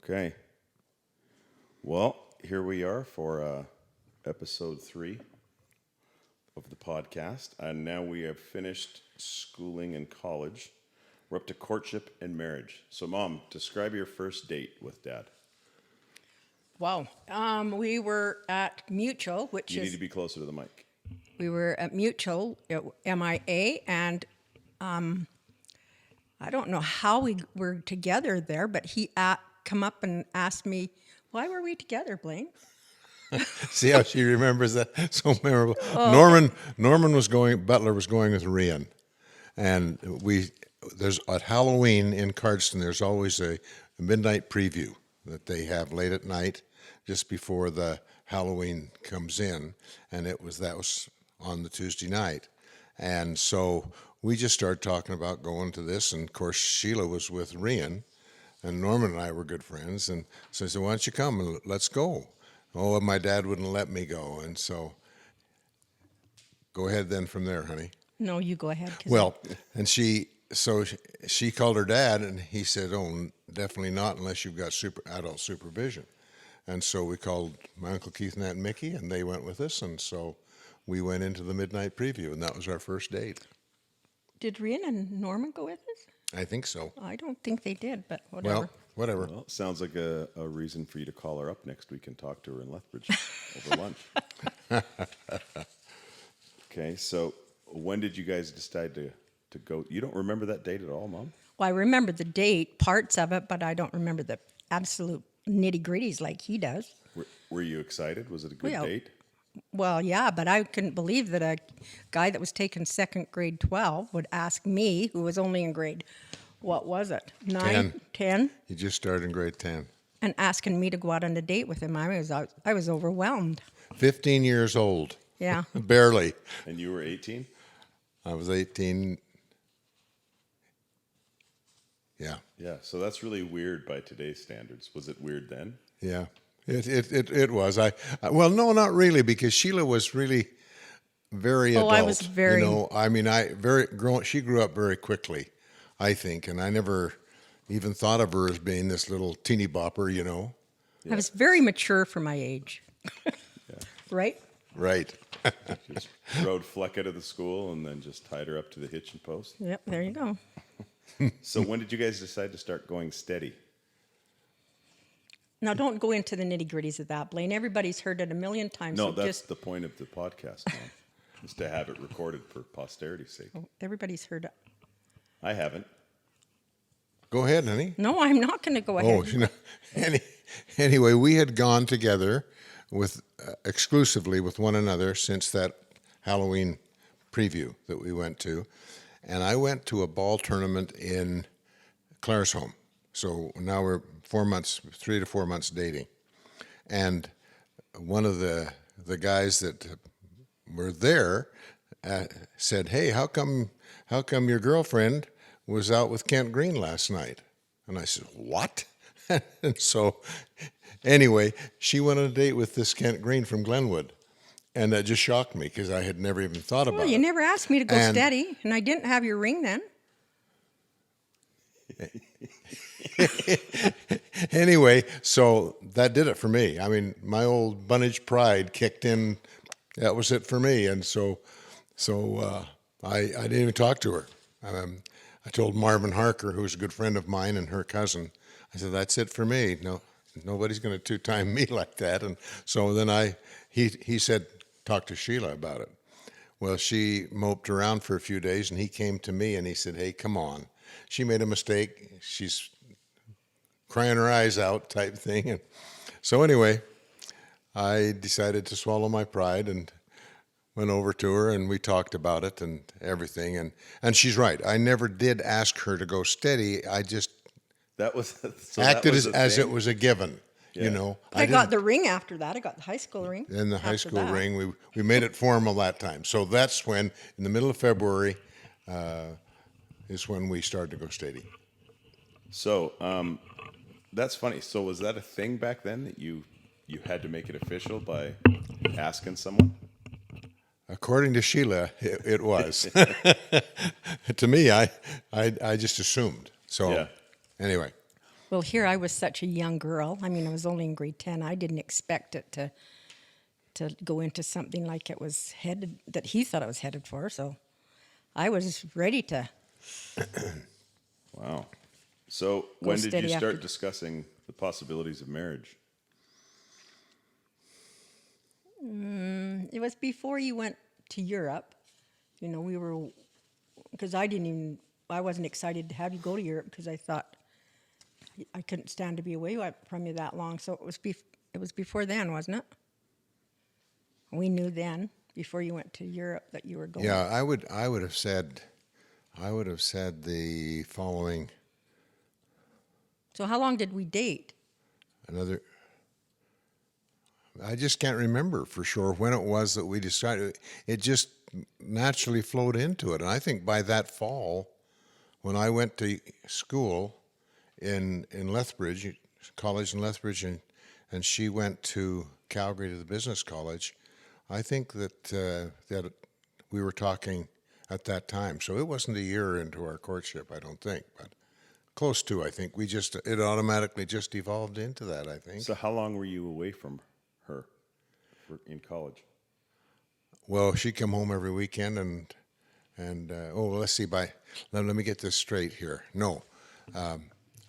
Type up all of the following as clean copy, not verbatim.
Okay. Well, here we are for episode 3 of the podcast. And now we have finished schooling and college. We're up to courtship and marriage. So, Mom, describe your first date with Dad. Wow. We were at Mutual, which You need is, to be closer to the mic. we were at Mutual, MIA, and I don't know how we were together there, but he come up and asked me, why were we together, Blaine? See how she remembers that? So memorable. Norman was going, Butler was going with Rian. And there's at Halloween in Cardston, there's always a midnight preview that they have late at night, just before the Halloween comes in. And that was on the Tuesday night. And so we just started talking about going to this. And of course, Sheila was with Rian, and Norman and I were good friends. And so I said, why don't you come and let's go? Oh, my dad wouldn't let me go. And so go ahead then from there, honey. No, you go ahead. Well, and she called her dad, and he said, oh, definitely not unless you've got adult supervision. And so we called my Uncle Keith and Aunt Mickey, and they went with us. And so we went into the midnight preview, and that was our first date. Did Rian and Norman go with us? I think so. I don't think they did, but whatever. Well, whatever. Well, sounds like a reason for you to call her up next week and talk to her in Lethbridge over lunch. Okay, so when did you guys decide to go? You don't remember that date at all, Mom? Well, I remember the date, parts of it, but I don't remember the absolute nitty-gritties like he does. Were you excited? Was it a good Well, date? Well, yeah, but I couldn't believe that a guy that was taking second grade 12 would ask me, who was only in grade, what was it, 9, 10, He just started in grade 10. and asking me to go out on a date with him. I was overwhelmed. 15 years old. Yeah. Barely. And you were 18? I was 18. Yeah. Yeah, so that's really weird by today's standards. Was it weird then? Yeah. It was. Well, no, not really, because Sheila was really very adult. I was very. She grew up very quickly, I think, and I never even thought of her as being this little teeny bopper, Yeah. I was very mature for my age. Right? Right. Just rode Fleck out of the school and then just tied her up to the hitching post. Yep, there you go. So when did you guys decide to start going steady? Now, don't go into the nitty-gritties of that, Blaine. Everybody's heard it a million times. No, so that's just, the point of the podcast, Mom, is to have it recorded for posterity's sake. everybody's heard it. I haven't. Go ahead, honey. No, I'm not going to go ahead. Anyway, we had gone together with exclusively with one another since that Halloween preview that we went to. And I went to a ball tournament in Claresholm. So now we're 3 to 4 months dating. And one of the guys that were there said, hey, how come your girlfriend was out with Kent Green last night? And I said, what? And so anyway, she went on a date with this Kent Green from Glenwood. And that just shocked me because I had never even thought about it. Well, you never asked me to go steady, and I didn't have your ring then. Anyway, so that did it for me. I mean, my old Bunnage pride kicked in. That was it for me. And so I didn't even talk to her. I told Marvin Harker, who's a good friend of mine and her cousin, I said, that's it for me. No, nobody's going to two-time me like that. And so then he said, talk to Sheila about it. Well, she moped around for a few days, and he came to me and he said, hey, come on. She made a mistake. She's crying her eyes out type thing. And so anyway, I decided to swallow my pride and went over to her, and we talked about it and everything. And she's right. I never did ask her to go steady. I just acted as it was a given. Yeah. You know, I got the ring after that. I got the high school ring. in the high after school that. ring. We made it formal that time. So that's when, in the middle of February, is when we started to go steady. So that's funny. So was that a thing back then that you had to make it official by asking someone? According to Sheila, it was. To me, I just assumed. So Yeah. anyway, Well, here I was such a young girl. I mean, I was only in grade 10. I didn't expect it to go into something like it was headed, that he thought it was headed for. So I was ready to Wow. So Go when did you steady start after- discussing the possibilities of marriage? It was before you went to Europe. You know, we were, because I wasn't excited to have you go to Europe because I thought I couldn't stand to be away from you that long. So it was before then, wasn't it? We knew then, before you went to Europe, that you were going. Yeah, I would have said the following So how long did we date? another. I just can't remember for sure when it was that we decided. It just naturally flowed into it, and I think by that fall, when I went to school in Lethbridge, college in Lethbridge, and she went to Calgary to the business college, I think that we were talking at that time. So it wasn't a year into our courtship, I don't think, but close to. I think it automatically just evolved into that, I think. So how long were you away from her in college? Well, she'd come home every weekend, and let's see. Let me get this straight here. No,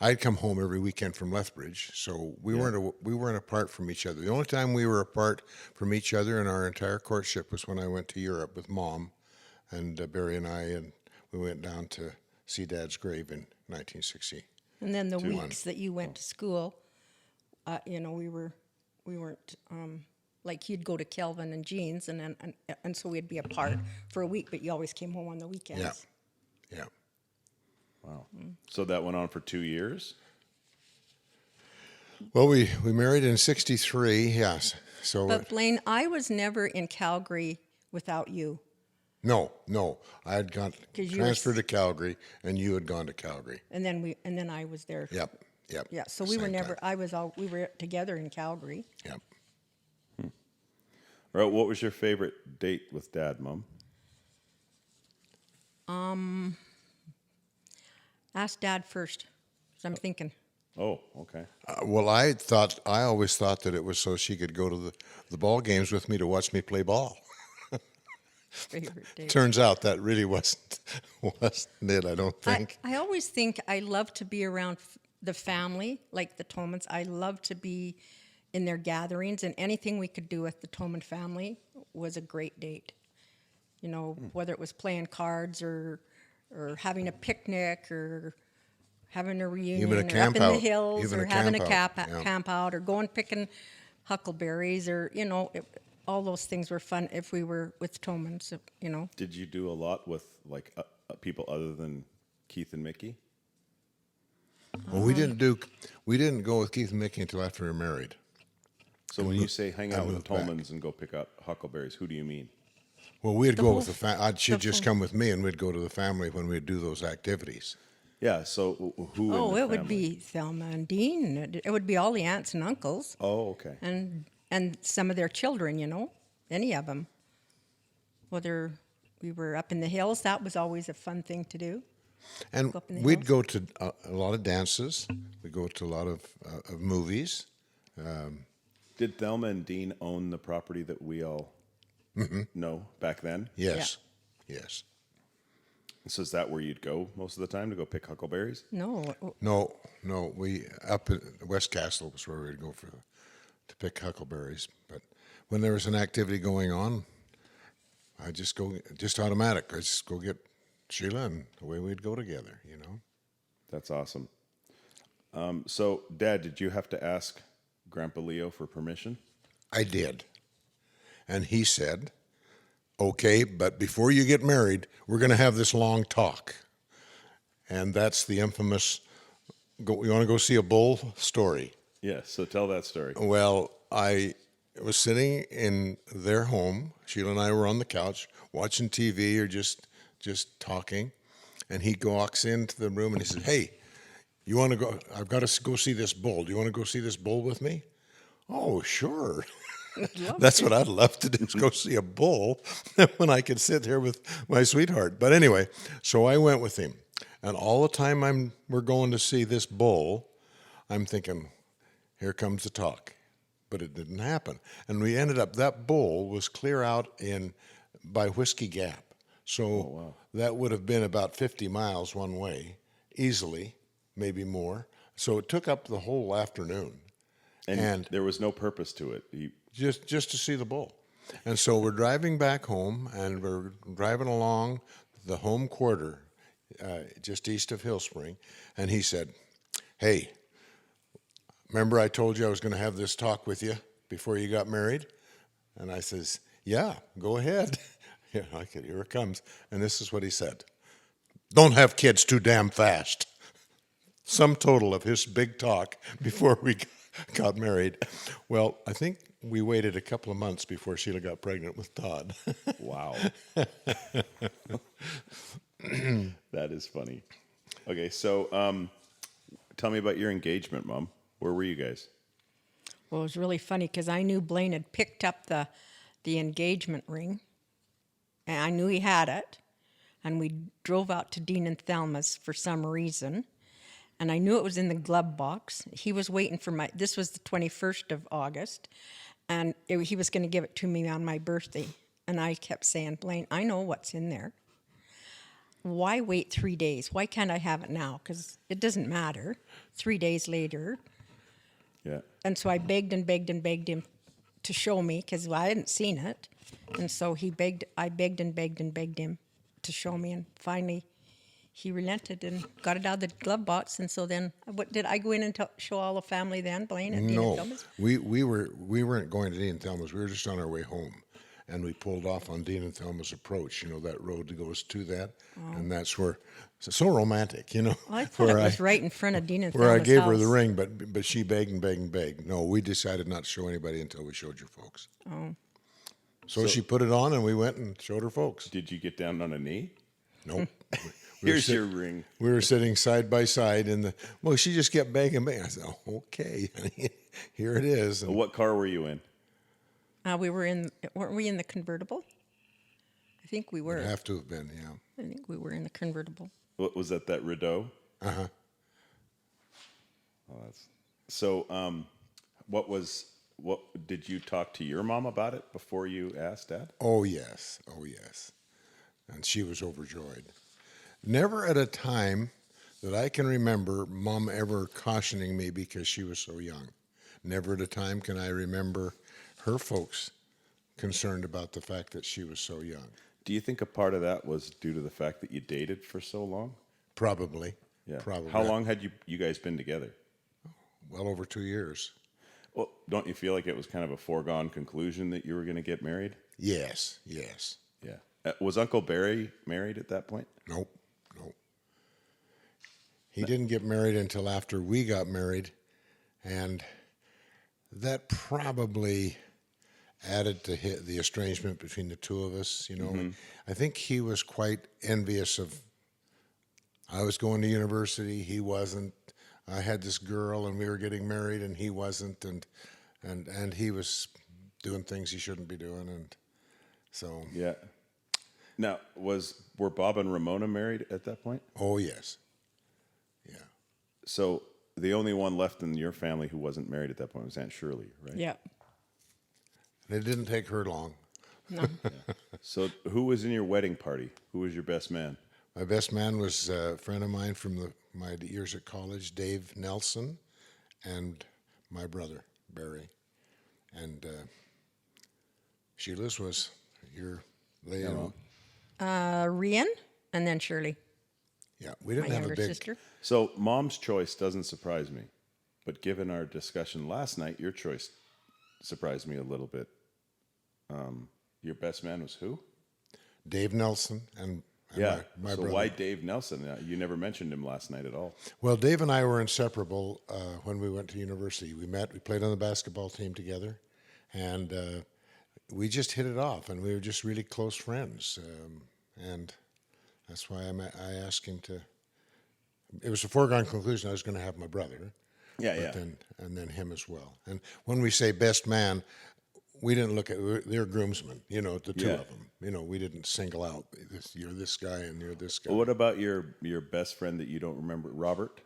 I'd come home every weekend from Lethbridge, so we weren't apart from each other. The only time we were apart from each other in our entire courtship was when I went to Europe with Mom, and Barry and we went down to see Dad's grave in 1960. And then the weeks that you went to school, you know, we weren't like you'd go to Kelvin and Jean's, and so we'd be apart for a week, but you always came home on the weekends. Yeah, yeah. Wow. So that went on for 2 years? Well, we married in '63. Yes. So But Blaine, I was never in Calgary without you. no, I had gone 'Cause you were transferred to Calgary, and you had gone to Calgary. And then I was there. Yep. Yeah, so we were Same never. time. We were together in Calgary. Yep. All right, what was your favorite date with Dad, Mom? Ask Dad first, 'cause I'm thinking. Oh, okay. Well, I always thought that it was so she could go to the ball games with me to watch me play ball. Favorite date. Turns out that really wasn't it. I don't think. I always think I love to be around the family, like the Tomans. I love to be in their gatherings, and anything we could do with the Toman family was a great date. You know, whether it was playing cards or having a picnic or having a reunion Even a or camp up in the out. hills Even or a having a camp out, yeah. camp out or going picking huckleberries or, you know, all those things were fun if we were with Tomans, you know. Did you do a lot with like people other than Keith and Mickey? Well, we didn't go with Keith and Mickey until after we were married. So when you say hang out with moved the back. Tolmans and go pick up huckleberries, who do you mean? Well, we'd go whole with the family. She'd just full- come with me, and we'd go to the family when we'd do those activities. Yeah, so who? Oh, in the it would family? be Thelma and Dean. It would be all the aunts and uncles Oh, okay. and some of their children, you know, any of them. Whether we were up in the hills, that was always a fun thing to do. And Go up in the we'd hills. go to a lot of dances. We'd go to a lot of movies. Did Thelma and Dean own the property that we all know back then? Yes, yes. So is that where you'd go most of the time to go pick huckleberries? No, No. We up at West Castle was where we'd go to pick huckleberries. But when there was an activity going on, I just automatic. I just go get Sheila, and away we'd go together. You know. That's awesome. So, Dad, did you have to ask Grandpa Leo for permission? I did, and he said, "Okay, but before you get married, we're going to have this long talk." And that's the infamous. You want to go see a bull story? Yes. So tell that story. Well, I was sitting in their home. Sheila and I were on the couch watching TV or just talking, and he walks into the room and he says, "Hey, you want to go? I've got to go see this bull. Do you want to go see this bull with me?" Oh, sure. That's what I'd love to do, is go see a bull when I could sit here with my sweetheart. But anyway, so I went with him, and all the time we're going to see this bull, I'm thinking, here comes the talk. But it didn't happen. And we ended up, that bowl was clear out by Whiskey Gap. So that would have been about 50 miles one way, easily, maybe more. So it took up the whole afternoon. And there was no purpose to it. Just to see the bull. And so we're driving back home, and we're driving along the home quarter, just east of Hill Spring, and he said, hey, remember I told you I was going to have this talk with you before you got married? And I says, yeah, go ahead. Yeah, okay, here it comes. And this is what he said. Don't have kids too damn fast. Sum total of his big talk before we got married. Well, I think we waited a couple of months before Sheila got pregnant with Todd. Wow. That is funny. Okay, so tell me about your engagement, Mom. Where were you guys? Well, it was really funny because I knew Blaine had picked up the engagement ring, and I knew he had it. And we drove out to Dean and Thelma's for some reason, and I knew it was in the glove box. He was waiting for this was the 21st of August, and he was going to give it to me on my birthday. And I kept saying, Blaine, I know what's in there. Why wait 3 days? Why can't I have it now? Because it doesn't matter. 3 days later. Yeah. And so I begged and begged and begged him to show me because I hadn't seen it. And so I begged and begged and begged him to show me. And finally, he relented and got it out of the glove box. And so then, did I go in and show all the family then, Blaine, at Dean and No, Thelma's? we weren't going to Dean and Thelma's. We were just on our way home. And we pulled off on Dean and Thelma's approach, that road that goes to that. And that's where, so romantic, Well, I thought it was right in front of Dean and Thelma's where I gave her the house. ring, but she begged and begged and begged. No, we decided not to show anybody until we showed your folks. Oh. So she put it on, and we went and showed her folks. Did you get down on a knee? Nope. Here's your ring. We were sitting side by side, and she just kept begging and begging. I said, oh, okay, honey, here it is. And What car were you in? Weren't we in the convertible? I think we were. it'd have to have been, yeah. I think we were in the convertible. What was that Rideau? Uh-huh. Oh, so. What did you talk to your mom about it before you asked Dad? Oh, yes. Oh, yes. And she was overjoyed. Never at a time that I can remember Mom ever cautioning me because she was so young. Never at a time can I remember her folks concerned about the fact that she was so young. Do you think a part of that was due to the fact that you dated for so long? Probably. Yeah. Probably. How long had you guys been together? Well over 2 years. Well, don't you feel like it was kind of a foregone conclusion that you were going to get married? Yes, yes. Yeah. Was Uncle Barry married at that point? Nope. He didn't get married until after we got married, and that probably added to the estrangement between the two of us. I think he was quite envious of. I was going to university, he wasn't. I had this girl, and we were getting married, and he wasn't, and he was doing things he shouldn't be doing, and so. Yeah. Now, were Bob and Ramona married at that point? Oh yes. Yeah. So the only one left in your family who wasn't married at that point was Aunt Shirley, right? Yeah. It didn't take her long. No. Yeah. So who was in your wedding party? Who was your best man? My best man was a friend of mine from my years at college, Dave Nelson, and my brother, Barry. And Sheila's was your lady. Rian, and then Shirley, Yeah, we my didn't have a younger big. sister. So Mom's choice doesn't surprise me, but given our discussion last night, your choice surprised me a little bit. Your best man was who? Dave Nelson and Yeah. my so brother. why Dave Nelson? You never mentioned him last night at all. Well, Dave and I were inseparable when we went to university. We met, we played on the basketball team together, and we just hit it off, and we were just really close friends. And that's why I asked him to. It was a foregone conclusion I was going to have my brother. Yeah, And then him as well. And when we say best man, we didn't look at, they're groomsmen, the two of them. We didn't single out, you're this guy and you're this guy. Well, what about your best friend that you don't remember, Robert?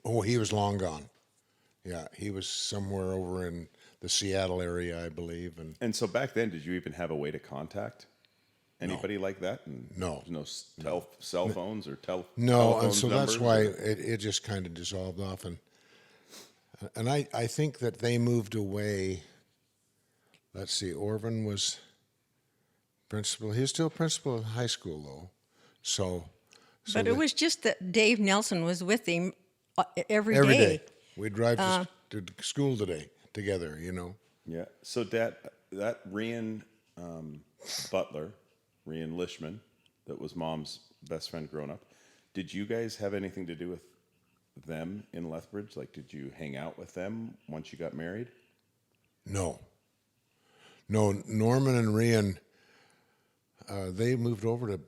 Oh, he was long gone. Yeah, he was somewhere over in the Seattle area, I believe, and And so back then, did you even have a way to contact anybody like that? And No. there's no cell phones or no, and telephones so that's numbers? why Or- it just kind of dissolved off, and I think that they moved away. Let's see, Orvin was principal. He was still principal in high school though, so But it the- was just that Dave Nelson was with him every every day. day we'd drive to school together, you know. Yeah. So that Rian Butler, Rian Lishman, that was Mom's best friend growing up. Did you guys have anything to do with them in Lethbridge? Like, did you hang out with them once you got married? No, no, Norman and Rian, they moved over to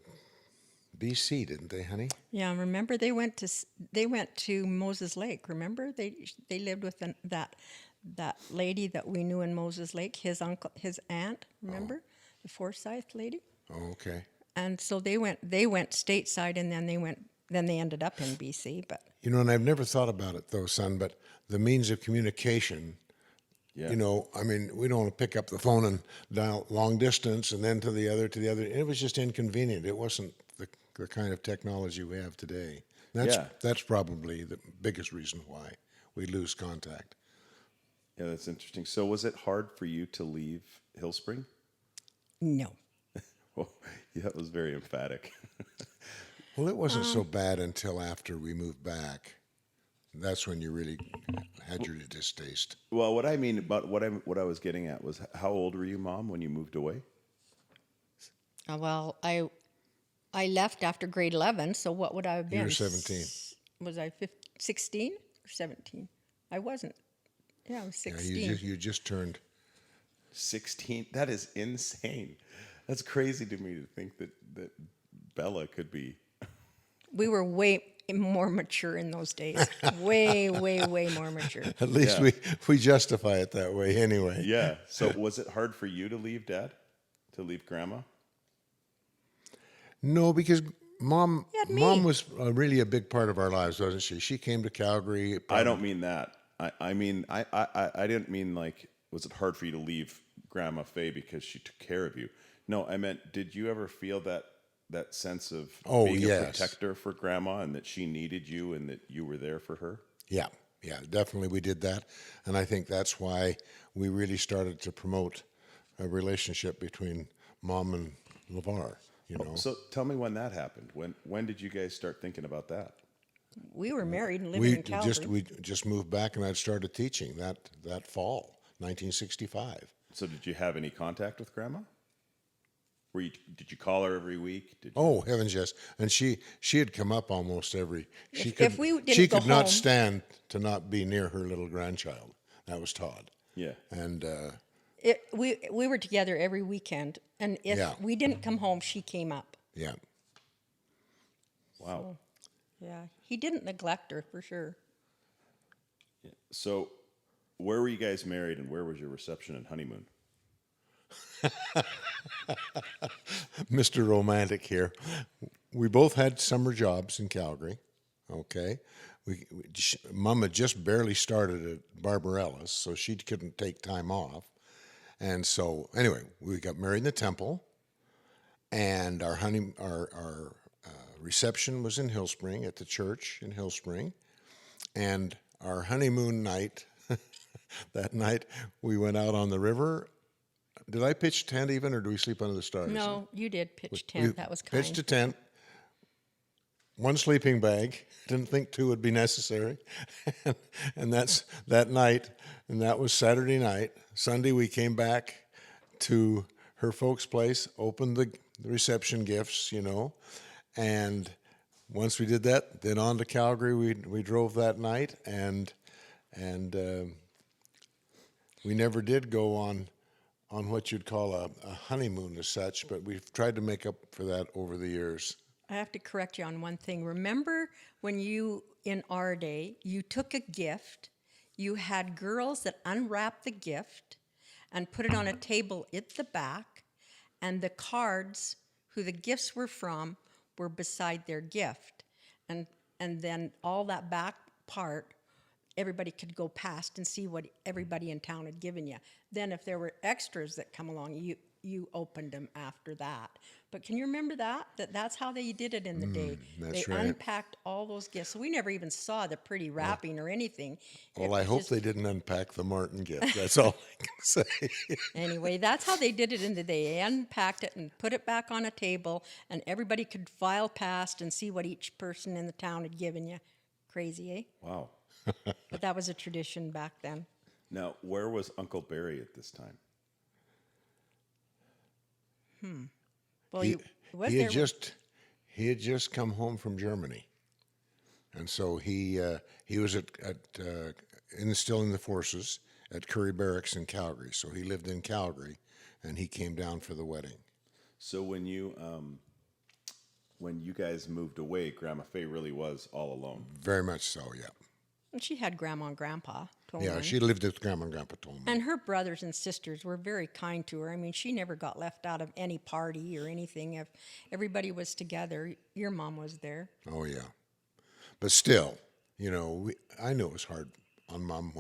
BC, didn't they, honey? Yeah, remember they went to Moses Lake. Remember they lived with that lady that we knew in Moses Lake. His aunt. Remember the Forsyth lady. Oh, okay. And so they went stateside, and then they ended up in BC. But You know, and I've never thought about it though, son, but the means of communication, Yeah. you know, I mean, we don't want to pick up the phone and dial long distance and then to the other. It was just inconvenient. It wasn't the kind of technology we have today. Yeah. That's probably the biggest reason why we lose contact. Yeah, that's interesting. So was it hard for you to leave Hillspring? no, Well, yeah, that was very emphatic. Well, it wasn't so bad until after we moved back. That's when you really had your distaste. Well, what I mean about what I was getting at was, how old were you, Mom, when you moved away? well I left after grade 11. So what would I have been? You were 17. Was I 16 or 17? I wasn't. Yeah, I was Yeah, 16. you just turned. 16? That is insane. That's crazy to me to think that Bella could be. We were way more mature in those days. Way more mature. At least Yeah. we justify it that way anyway. Yeah. So was it hard for you to leave Dad? To leave Grandma? No, because mom had me. mom was really a big part of our lives, wasn't she? She came to Calgary. I don't mean that. I mean, I didn't mean like, was it hard for you to leave Grandma Faye because she took care of you? No, I meant, did you ever feel that sense of being a yes. protector for Grandma, and that she needed you and that you were there for her? Yeah, definitely we did that. And I think that's why we really started to promote a relationship between Mom and LeVar, you know. So tell me when that happened. When did you guys start thinking about that? We were married and living in Calgary. we just moved back and I'd started teaching that fall, 1965. So did you have any contact with Grandma? Did you call her every week? Did you? Oh heavens, yes! And she had come up almost every. She If we didn't she go could not home- stand to not be near her little grandchild. That was Todd. Yeah. And We were together every weekend, and if Yeah. we didn't come home, she came up. yeah, Wow. Yeah, he didn't neglect her for sure. So where were you guys married, and where was your reception and honeymoon? Mr. Romantic here. We both had summer jobs in Calgary. Okay, Mom had just barely started at Barbarella's, so she couldn't take time off. And so anyway, we got married in the Temple, and our reception was in Hillspring at the church in Hillspring, and our honeymoon night. That night we went out on the river. Did I pitch tent even, or do we sleep under the stars? No, you did pitch tent. We That was kind. pitched a tent, one sleeping bag. Didn't think two would be necessary, and that's that night. And that was Saturday night. Sunday we came back to her folks' place, opened the reception gifts, you know, and once we did that, then on to Calgary. We drove that night, and we never did go on what you'd call a honeymoon as such, but we've tried to make up for that over the years. I have to correct you on one thing. Remember when you, in our day, you took a gift, you had girls that unwrapped the gift and put it on a table at the back, and the cards, who the gifts were from, were beside their gift. And then all that back apart, everybody could go past and see what everybody in town had given you. Then if there were extras that come along, you opened them after that. But can you remember that's how they did it in the day? that's They right. unpacked all those gifts. So we never even saw the pretty wrapping or anything. It Well, I was hope just- they didn't unpack the Martin gift. That's all I can say. Anyway, that's how they did it in the day. They unpacked it and put it back on a table, and everybody could file past and see what each person in the town had given you. Crazy, eh? Wow. But that was a tradition back then. Now, where was Uncle Barry at this time? Well, he, you was he there. he had just come home from Germany, and so he was still in the forces at Curry Barracks in Calgary. So he lived in Calgary, and he came down for the wedding. So when you guys moved away, Grandma Faye really was all alone. Very much so, yeah. And she had grandma and grandpa. Tolman. Yeah, she lived with Grandma and Grandpa Tolman. And her brothers and sisters were very kind to her. I mean, she never got left out of any party or anything. If everybody was together, your mom was there. Oh yeah, but still, I knew it was hard on Mom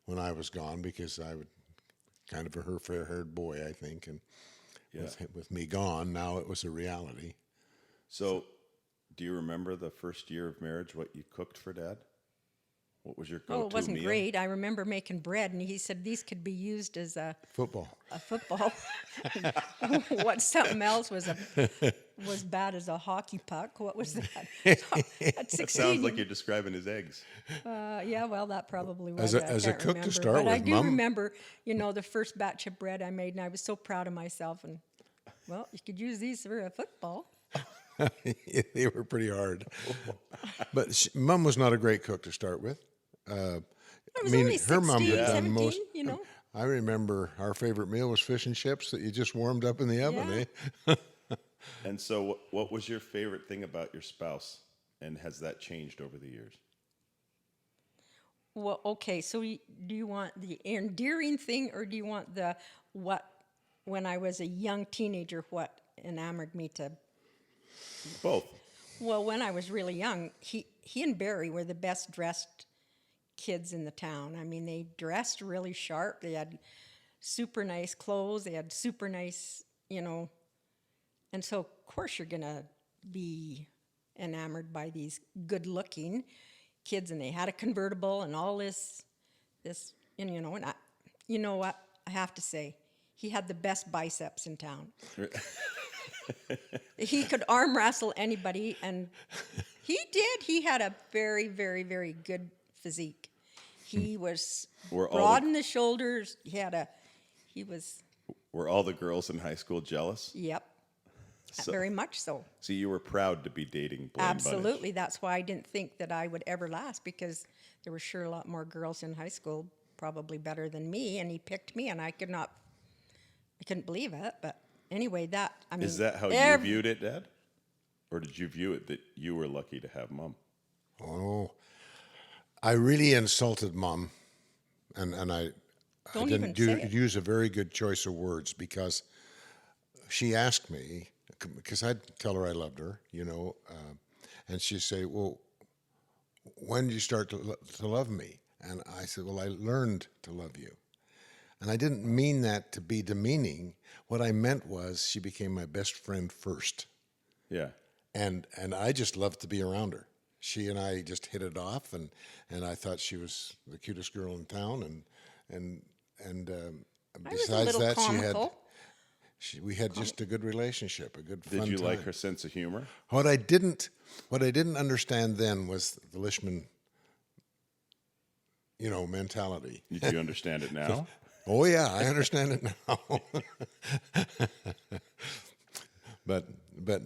when I was gone because I would kind of her fair-haired boy, I think, and Yeah. with me gone, now it was a reality. So, do you remember the first year of marriage, what you cooked for Dad? What was your go-to Oh, it wasn't meal? great. I remember making bread, and he said these could be used as a Football. football. What something else was bad as a hockey puck. What was that? At 16, That sounds like you're describing his eggs. yeah, well, that probably was. As a can't cook to remember. start but I with, do Mom- remember, the first batch of bread I made, and I was so proud of myself. And well, you could use these for a football. They were pretty hard. But Mom was not a great cook to start with. I was only 16, mom had done 17, most. I remember our favorite meal was fish and chips that you just warmed up in the oven, Yeah. eh? And so, what was your favorite thing about your spouse? And has that changed over the years? Well, okay, so do you want the endearing thing, or do you want when I was a young teenager, what enamored me to? Both. Well, when I was really young, he and Barry were the best dressed kids in the town. I mean, they dressed really sharp. They had super nice clothes. They had super nice, and so of course you're gonna be enamored by these good-looking kids. And they had a convertible and all this, and and you know what I have to say, he had the best biceps in town. He could arm wrestle anybody, and he did. He had a very, very, very good physique. He was Were all broad the- in the shoulders. He was, Were all the girls in high school jealous? yep, So- very much so. So you were proud to be dating Blaine Absolutely. That's why I didn't think that I would ever last, because there were sure a lot more girls in high school, probably better than me, and he picked me, and I couldn't believe it. But anyway, Is that how you viewed it, Dad? Or did you view it that you were lucky to have Mom? Oh, I really insulted Mom, and I Don't didn't even say it. use a very good choice of words because she asked me, because I'd tell her I loved her, and she'd say, well, when did you start to love me? And I said, well, I learned to love you. And I didn't mean that to be demeaning. What I meant was she became my best friend first. Yeah. And I just loved to be around her. She and I just hit it off, and I thought she was the cutest girl in town. And I was a besides little that, comical. we had just a good relationship, a good fun Did you time. like her sense of humor? What I didn't understand then was the Lishman, mentality. Did you understand it now? Oh yeah, I understand it now. but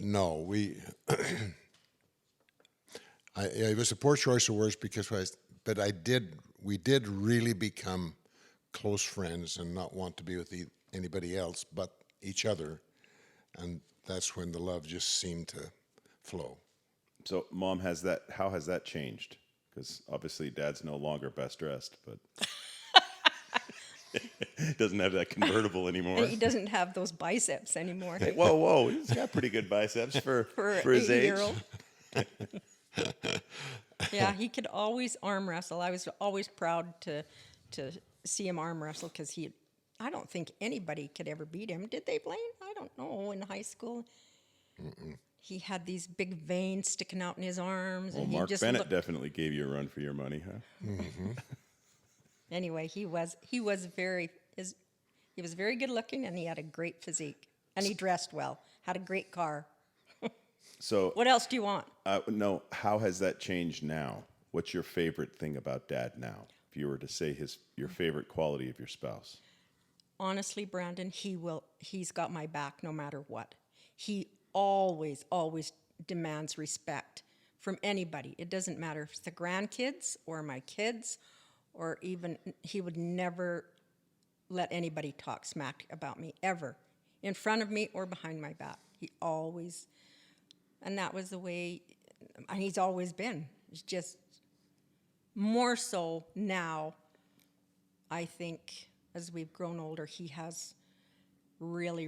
no, it was a poor choice of words because we did really become close friends and not want to be with anybody else but each other, and that's when the love just seemed to flow. So, Mom, how has that changed? Because obviously, Dad's no longer best dressed, but doesn't have that convertible anymore. And he doesn't have those biceps anymore. Hey, whoa! He's got pretty good biceps for For his age. 80-year-old. Yeah, he could always arm wrestle. I was always proud to see him arm wrestle because I don't think anybody could ever beat him. Did they, Blaine? I don't know. In high school, he had these big veins sticking out in his arms, Well, and he Mark just Bennett looked. definitely gave you a run for your money, huh? Anyway, he was very good looking, and he had a great physique, and he dressed well. Had a great car. So, What else do you want? no, how has that changed now? What's your favorite thing about Dad now? If you were to say your favorite quality of your spouse. Honestly, Brandon, he's got my back no matter what. He always demands respect from anybody. It doesn't matter if it's the grandkids or my kids, or even he would never let anybody talk smack about me ever, in front of me or behind my back. He always, and that was the way, and he's always been. It's just more so now, I think, as we've grown older, he has really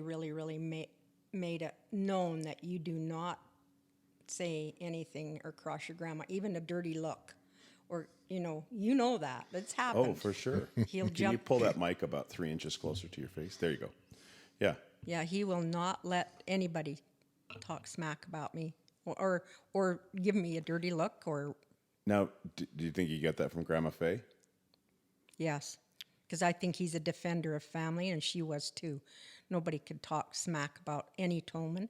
made it known that you do not say anything or cross your grandma, even a dirty look, or you know that it's happened. Oh, for sure. He'll Can jump. you pull that mic about 3 inches closer to your face? There you go. Yeah. Yeah, he will not let anybody talk smack about me or give me a dirty look or Now, do you think you got that from Grandma Faye? yes, because I think he's a defender of family, and she was too. Nobody could talk smack about any Tolman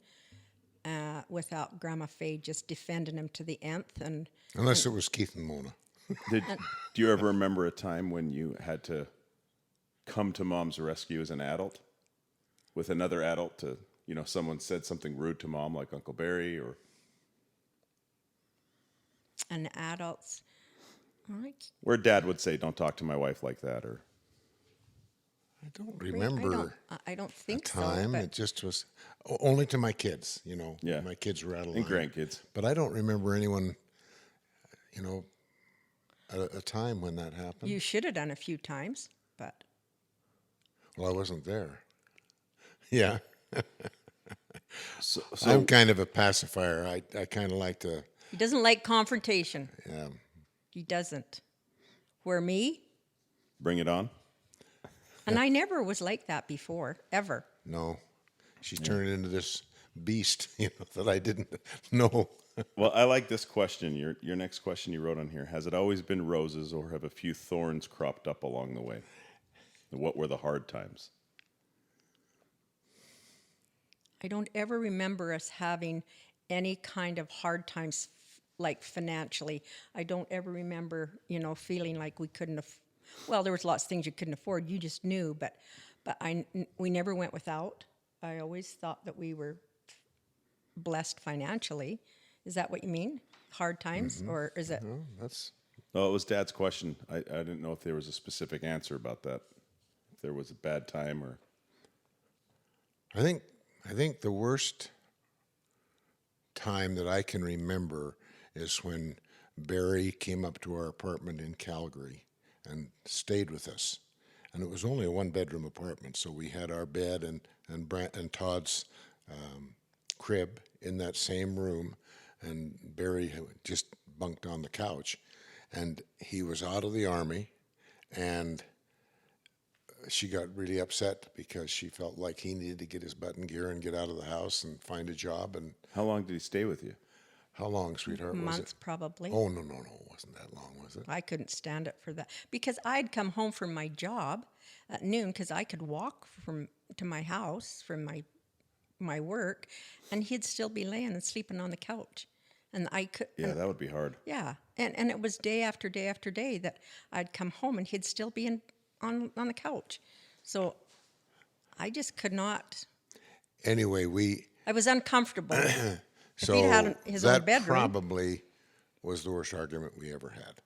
without Grandma Faye just defending him to the nth. And Unless it was Keith and Mona. Do you ever remember a time when you had to come to Mom's rescue as an adult with another adult to, someone said something rude to Mom, like Uncle Barry, or and adults, where Dad would say, "Don't talk to my wife like that," or I don't remember I don't a think time. so. But It just was only to my kids, Yeah. My kids were out of and line. grandkids. But I don't remember anyone, a time when that happened. you should have done a few times. But Well, I wasn't there. Yeah. So I'm kind of a pacifier. I kind of like to, he doesn't like confrontation. yeah. He doesn't. Where me, bring it on. and I never was like that before, ever. No, she turned into this beast, that I didn't know. Well, I like this question. Your next question you wrote on here: has it always been roses, or have a few thorns cropped up along the way? What were the hard times? I don't ever remember us having any kind of hard times, like financially. I don't ever remember, feeling like we couldn't. Well, there was lots of things you couldn't afford. You just knew, but we never went without. I always thought that we were blessed financially. Is that what you mean? Hard times, or is it? No, that's No, it was Dad's question. I didn't know if there was a specific answer about that. If there was a bad time or. I think the worst time that I can remember is when Barry came up to our apartment in Calgary and stayed with us. And it was only a one-bedroom apartment, so we had our bed and Todd's crib in that same room, and Barry had just bunked on the couch. And he was out of the Army, and she got really upset because she felt like he needed to get his butt in gear and get out of the house and find a job. And How long did he stay with you? how long, sweetheart, was Months, it? probably. Oh, no, it wasn't that long, was it? I couldn't stand it for that because I'd come home from my job at noon because I could walk to my house from my work, and he'd still be laying and sleeping on the couch, and I could. Yeah, that would be hard. Yeah, and it was day after day after day that I'd come home and he'd still be on the couch, so I just could not. Anyway, I was uncomfortable. so he'd had his own that bedroom. probably was the worst argument we ever had.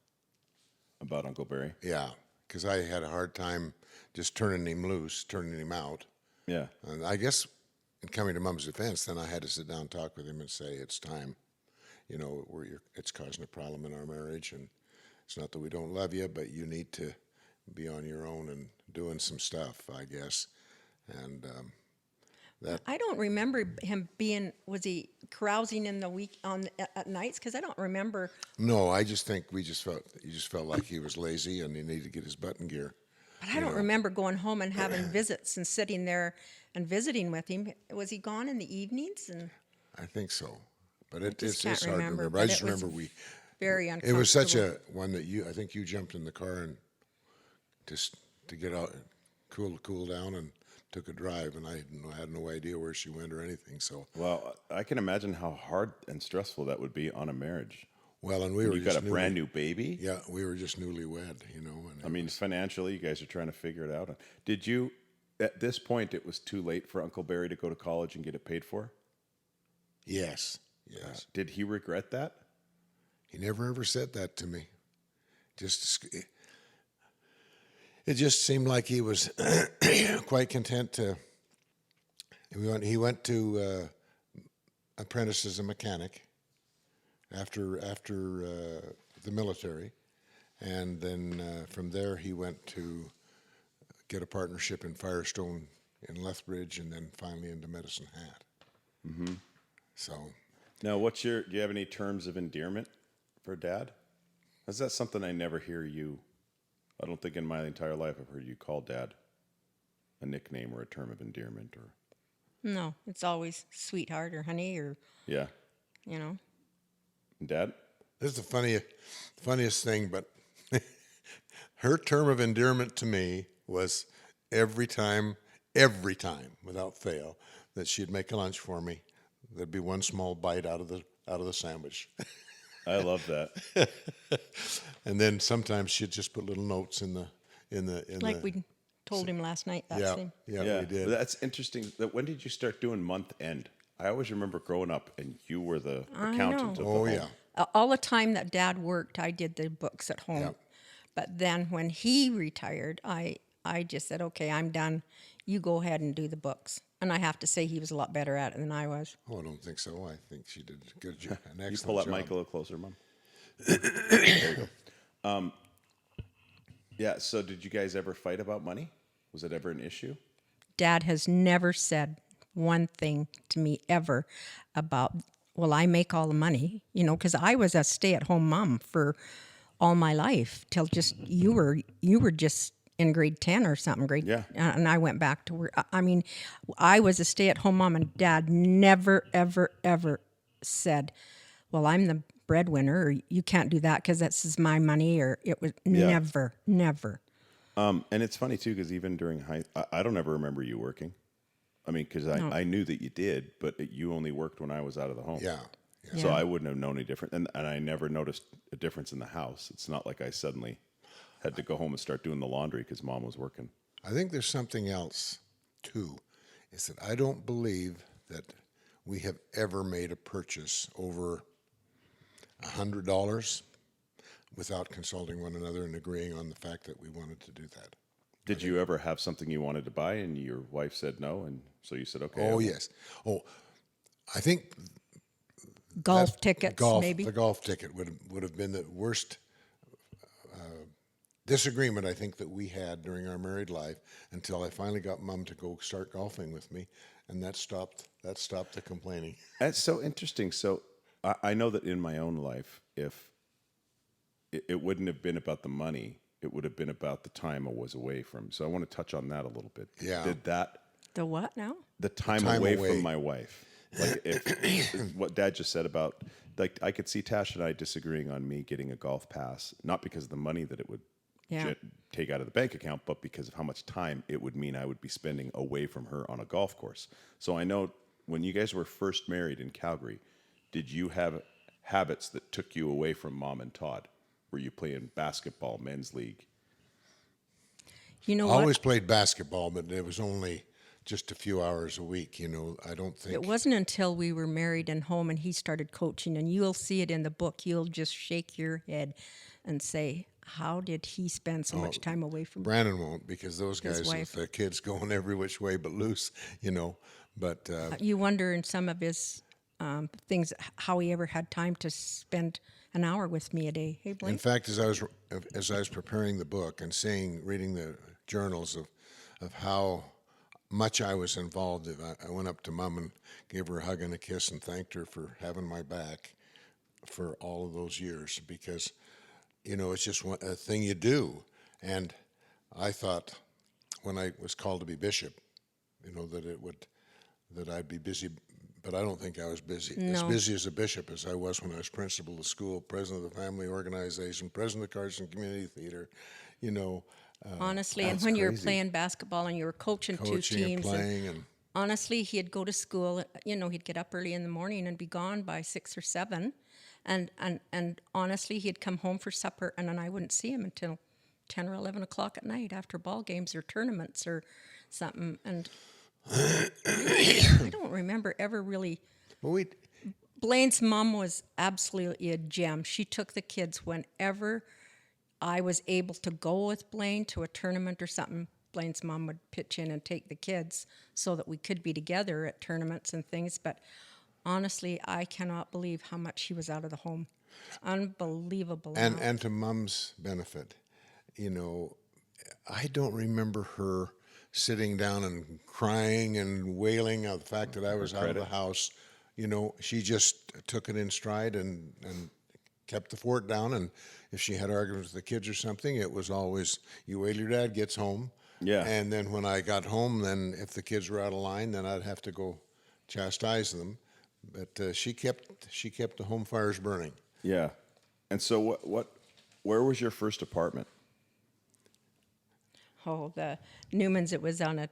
About Uncle Barry? Yeah, because I had a hard time just turning him loose, turning him out. Yeah. And I guess in coming to Mom's defense, then I had to sit down and talk with him and say, it's time. It's causing a problem in our marriage, and it's not that we don't love you, but you need to be on your own and doing some stuff, I guess. And That I don't remember him being. Was he carousing in the week at nights? Because I don't remember. no, I just think he just felt like he was lazy and he needed to get his butt in gear. But I don't remember going home and having visits and sitting there and visiting with him. Was he gone in the evenings? And I think so, but just it's can't hard to remember, remember. I but just it was remember very it uncomfortable. was such a one that I think you jumped in the car and just to get out, cool down, and took a drive, and I had no idea where she went or anything. So Well, I can imagine how hard and stressful that would be on a marriage. well, and we were You got just a brand new baby. yeah, we were just newlywed, you know. And I mean, financially, you guys are trying to figure it out. Did you, at this point, it was too late for Uncle Barry to go to college and get it paid for? yes, Did he regret that? he never ever said that to me. Just it just seemed like he was quite content to. He went to apprentice as a mechanic after the military, and then from there he went to get a partnership in Firestone in Lethbridge, and then finally into Medicine Hat. Mm-hmm. So Now, do you have any terms of endearment for Dad? Is that something I never hear you? I don't think in my entire life I've heard you call Dad a nickname or a term of endearment or. No, it's always sweetheart or honey or, Yeah. you know. this Dad? is the funniest thing, but her term of endearment to me was every time, without fail, that she'd make a lunch for me, there'd be one small bite out of the sandwich. I love that. And then sometimes she'd just put little notes in the Like we told him last night, that yeah, same. yeah, we did. But that's interesting. When did you start doing month end? I always remember growing up and you were the accountant of the Oh home. yeah. All the time that Dad worked, I did the books at home. Yep. But then when he retired, I just said, okay, I'm done. You go ahead and do the books. And I have to say he was a lot better at it than I was. Oh, I don't think so. I think she did a good job. An You excellent pull that job. mic a little closer, Mom. There you go. Yeah, so did you guys ever fight about money? Was it ever an issue? Dad has never said one thing to me ever about, well, I make all the money, you know, because I was a stay-at-home mom for all my life till just you were just in grade 10 or something, Yeah. and I went back to work. I mean, I was a stay-at-home mom, and Dad never, ever, ever said, well, I'm the breadwinner, or you can't do that because this is my money, or it was never. And it's funny too, because even during I don't ever remember you working. I mean, because I knew that you did, but you only worked when I was out of the home. Yeah. So Yeah. I wouldn't have known any different. And I never noticed a difference in the house. It's not like I suddenly had to go home and start doing the laundry because Mom was working. I think there's something else too. Is that I don't believe that we have ever made a purchase over $100 without consulting one another and agreeing on the fact that we wanted to do that. Did you ever have something you wanted to buy and your wife said no? And so you said, okay. Oh yes. Oh, I think Golf tickets, maybe. the golf ticket would have been the worst disagreement I think that we had during our married life until I finally got Mom to go start golfing with me, and that stopped the complaining. That's so interesting. So I know that in my own life, if it wouldn't have been about the money, it would have been about the time I was away from. So I want to touch on that a little bit. Yeah. Did that, The what now? the time away from my wife, like if what Dad just said about, like I could see Tash and I disagreeing on me getting a golf pass, not because of the money that it would Yeah. take out of the bank account, but because of how much time it would mean I would be spending away from her on a golf course. So I know when you guys were first married in Calgary, did you have habits that took you away from Mom and Todd? Were you playing basketball, men's league? You know I always what? played basketball, but it was only just a few hours a week. You know, I don't think It wasn't until we were married and home and he started coaching, and you'll see it in the book. You'll just shake your head and say, how did he spend so much time away from Brandon won't, because those His guys wife. with the kids going every which way but loose. You know, but You wonder in some of his things how he ever had time to spend an hour with me a day. Hey, Blaine? in fact, as I was preparing the book and reading the journals of how much I was involved in. I went up to Mom and gave her a hug and a kiss and thanked her for having my back for all of those years, because it's just a thing you do. And I thought when I was called to be bishop, that I'd be busy, but I don't think I was busy. As No. busy as a bishop as I was when I was principal of the school, president of the family organization, president of the Carson Community Theater, you know, Honestly, and That's when you were crazy. playing basketball and you were coaching two coaching and teams, playing and honestly, he'd go to school. He'd get up early in the morning and be gone by 6 or 7, and honestly, he'd come home for supper, and then I wouldn't see him until 10 or 11 o'clock at night after ball games or tournaments or something. And I don't remember ever really. well, we Blaine's mom was absolutely a gem. She took the kids whenever I was able to go with Blaine to a tournament or something. Blaine's mom would pitch in and take the kids so that we could be together at tournaments and things. But honestly, I cannot believe how much she was out of the home. It's unbelievable. and to Mom's benefit, I don't remember her sitting down and crying and wailing of the fact that I was out of the house. She just took it in stride and kept the fort down. And if she had arguments with the kids or something, it was always, you wait till your dad gets home. Yeah. And then when I got home, then if the kids were out of line, then I'd have to go chastise them. But she kept the home fires burning. Yeah. And so where was your first apartment? Oh, the Newmans. It was in an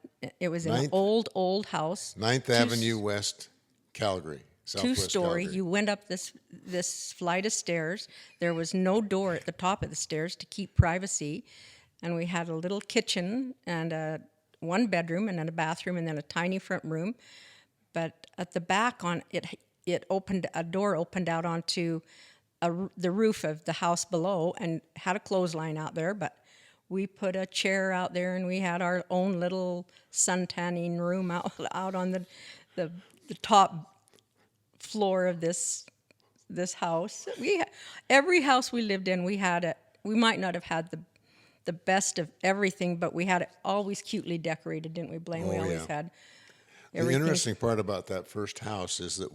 Ninth- old house. 9th Avenue West, Calgary. Southwest Two-story. Calgary. You went up this flight of stairs. There was no door at the top of the stairs to keep privacy, and we had a little kitchen and one bedroom and then a bathroom and then a tiny front room. But at the back on it, a door opened out onto the roof of the house below and had a clothesline out there. But we put a chair out there and we had our own little sun tanning room out on the top floor of this house. Every house we lived in, we had it. We might not have had the best of everything, but we had it always cutely decorated, didn't we, Blaine? We Oh, always yeah. had The everything. interesting part about that first house is that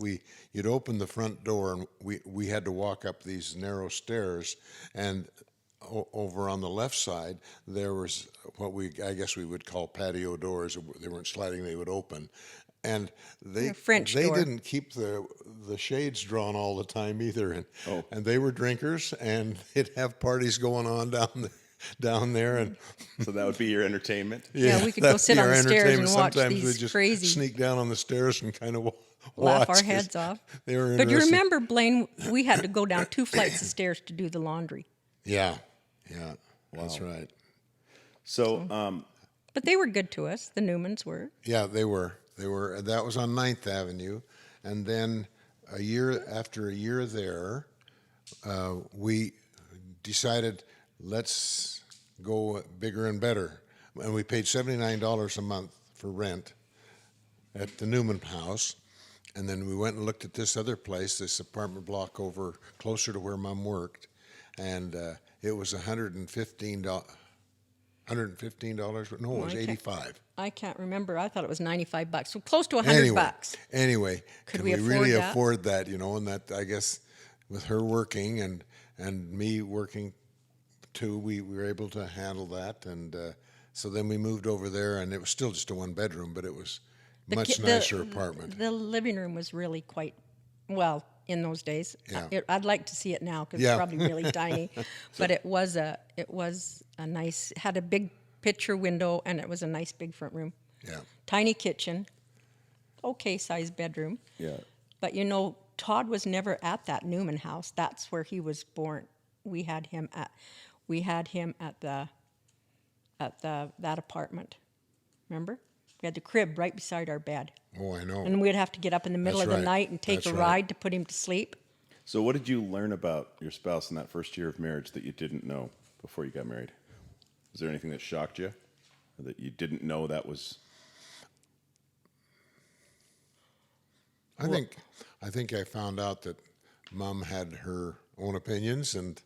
you'd open the front door and we had to walk up these narrow stairs, and over on the left side there was what I guess we would call patio doors. They weren't sliding; they would open, and A French they door. didn't keep the shades drawn all the time either, and they were drinkers, and they'd have parties going on down there, and So that would be your entertainment? Yeah, we could go that'd sit be on our the stairs and entertainment. watch Sometimes these we'd just crazy- sneak down on the stairs and kind of Laugh watch our 'cause heads off. They were But you interesting. remember, Blaine, we had to go down 2 flights of stairs to do the laundry. Yeah, that's right. So, But they were good to us. The Newmans were. Yeah, they were. That was on 9th Avenue, and then after a year there, we decided let's go bigger and better, and we paid $79 a month for rent at the Newman house, and then we went and looked at this other place, this apartment block over closer to where Mom worked, and it was $115. $115? No, it was I can't- $85. I can't remember. I thought it was $95, so close to $100. Anyway, Could can we we really afford that? afford that? And that, I guess, with her working and me working too, we were able to handle that. And so then we moved over there, and it was still just a 1-bedroom, but it was much nicer apartment. The living room was really quite, well, in those days. Yeah. I'd like to see it now because Yeah. it's probably really tiny. But it was a nice, had a big picture window, and it was a nice big front room. Yeah. Tiny kitchen, okay sized bedroom. yeah. But Todd was never at that Newman house. That's where he was born. We had him at that apartment. Remember? We had the crib right beside our bed. Oh, I know. And we'd have to get up in the middle That's of the right. night and take That's a right. ride to put him to sleep. So what did you learn about your spouse in that first year of marriage that you didn't know before you got married? Was there anything that shocked you? Or that you didn't know that was... I think I found out that Mom had her own opinions, and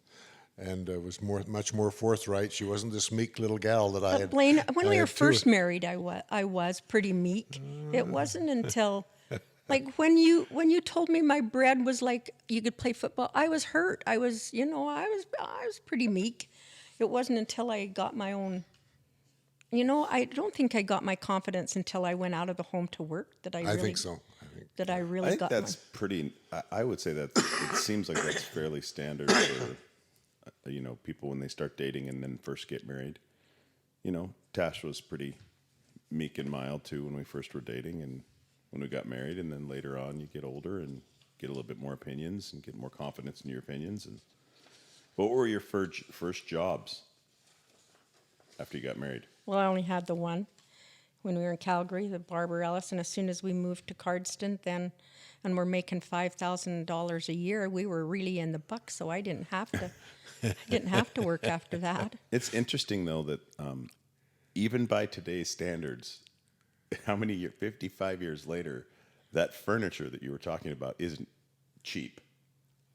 and was much more forthright. She wasn't this meek little gal that I had. Blaine, when I we were had two- first married, I was pretty meek. It wasn't until, like, when you told me my bread was like you could play football, I was hurt. I was, I was pretty meek. It wasn't until I got my own. I don't think I got my confidence until I went out of the home to work. I think so. That I I really think got. that's pretty. I would say that it seems like that's fairly standard for people when they start dating and then first get married. Tash was pretty meek and mild too when we first were dating, and when we got married, and then later on you get older and get a little bit more opinions and get more confidence in your opinions. And what were your first jobs after you got married? Well, I only had the one when we were in Calgary, the Barber Ellis, and as soon as we moved to Cardston, and we're making $5,000 a year, we were really in the buck. So I didn't have to work after that. It's interesting though that even by today's standards, how many 55 years later, that furniture that you were talking about isn't cheap.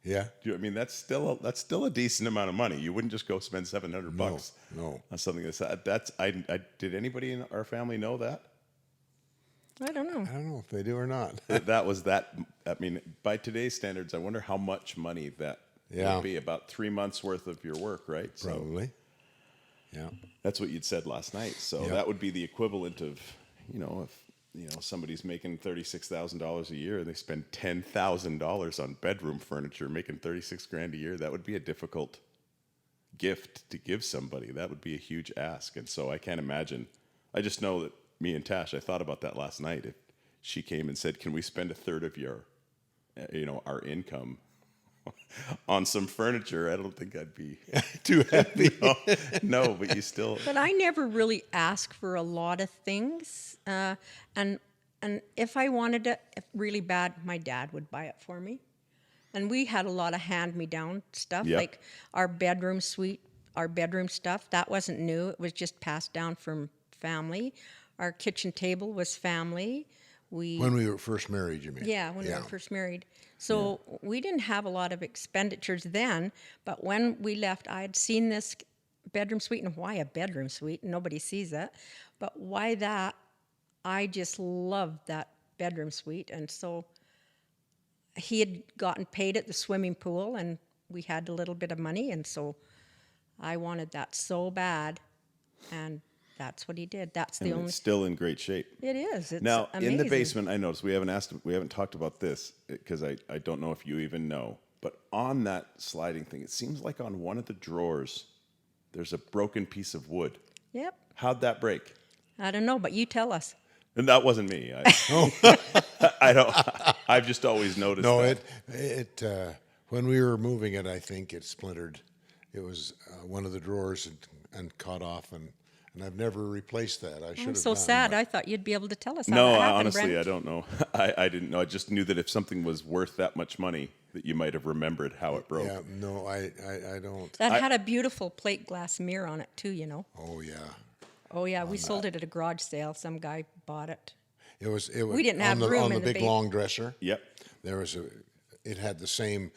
Yeah. That's still a decent amount of money. You wouldn't just go spend $700 No. on something that's. Did anybody in our family know that? I don't know. I don't know if they do or not. that was that. By today's standards, I wonder how much money that would be. About 3 months worth of your work, right? Probably. Yeah. That's what you'd said last night. So that would be the equivalent of, if somebody's making $36,000 a year and they spend $10,000 on bedroom furniture, making $36,000 a year, that would be a difficult gift to give somebody. That would be a huge ask. And so I can't imagine. I just know that me and Tash, I thought about that last night. If she came and said, "Can we spend a third of our income on some furniture?" I don't think I'd be too happy. No, but you still. But I never really asked for a lot of things, and if I wanted it really bad, my dad would buy it for me. And we had a lot of hand-me-down stuff, like our bedroom suite, our bedroom stuff. That wasn't new; it was just passed down from family. Our kitchen table was family. When we were first married, you mean? Yeah, when we were first married. So we didn't have a lot of expenditures then, but when we left, I had seen this bedroom suite, and why a bedroom suite? Nobody sees that. But why that? I just loved that bedroom suite. And so he had gotten paid at the swimming pool, and we had a little bit of money, and so I wanted that so bad, and that's what he did. That's the only. It's still in great shape. It is. It's now amazing. in the basement. I noticed we haven't talked about this because I don't know if you even know. But on that sliding thing, it seems like on one of the drawers, there's a broken piece of wood. Yep. How'd that break? I don't know, but you tell us. And that wasn't me. I don't. I've just always noticed. No, that. it when we were moving it, I think it splintered. It was one of the drawers and caught off, and I've never replaced that. I should I'm have. so done, sad. but- I thought you'd be able to tell us how No, that happened, honestly, Brent. I don't know. I didn't know. I just knew that if something was worth that much money, that you might have remembered how it broke. Yeah, no, I don't. That had a beautiful plate glass mirror on it too, Oh yeah, Oh yeah, we sold it at a garage sale. Some guy bought it. it was. We didn't on have the, room on the in the big base. long dresser. Yep. There was it had the same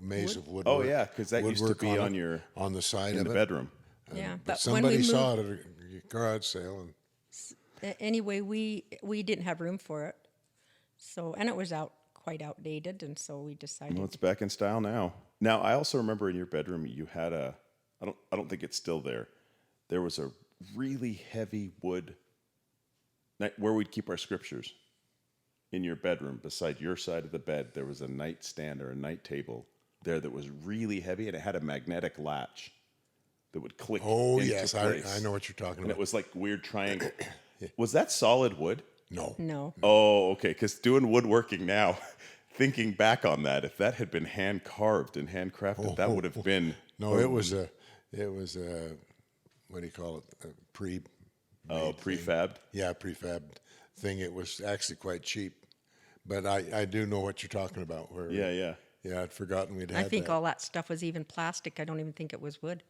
maze of woodwork. Oh yeah, because that used to woodwork be on it, on the side in of the it. bedroom. Yeah, But but when we somebody moved, saw it at a garage sale, and anyway, we didn't have room for it. So, and it was quite outdated, and so we decided. Well, it's back in style now. Now, I also remember in your bedroom you had I don't think it's still there. There was a really heavy wood where we'd keep our scriptures. In your bedroom, beside your side of the bed, there was a nightstand or a night table there that was really heavy, and it had a magnetic latch that would click. oh into yes, place. I know what you're talking And about. it was like weird triangle. Was that solid wood? No, No, Oh, okay. Because doing woodworking now, thinking back on that, if that had been hand carved and handcrafted, that would have been. no, it was a what do you call it? A Prefabbed. Yeah, prefabbed thing. It was actually quite cheap, but I do know what you're talking about. Where Yeah. yeah, I'd forgotten we'd I had think that. all that stuff was even plastic. I don't even think it was wood.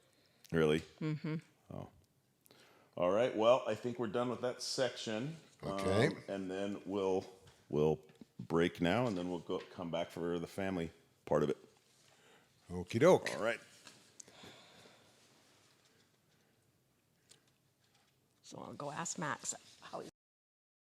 Really? Mm-hmm. Oh. All right. Well, I think we're done with that section. Okay. And then we'll break now, and then we'll come back for the family part of it. Okie doke. All right. I'll go ask Max how he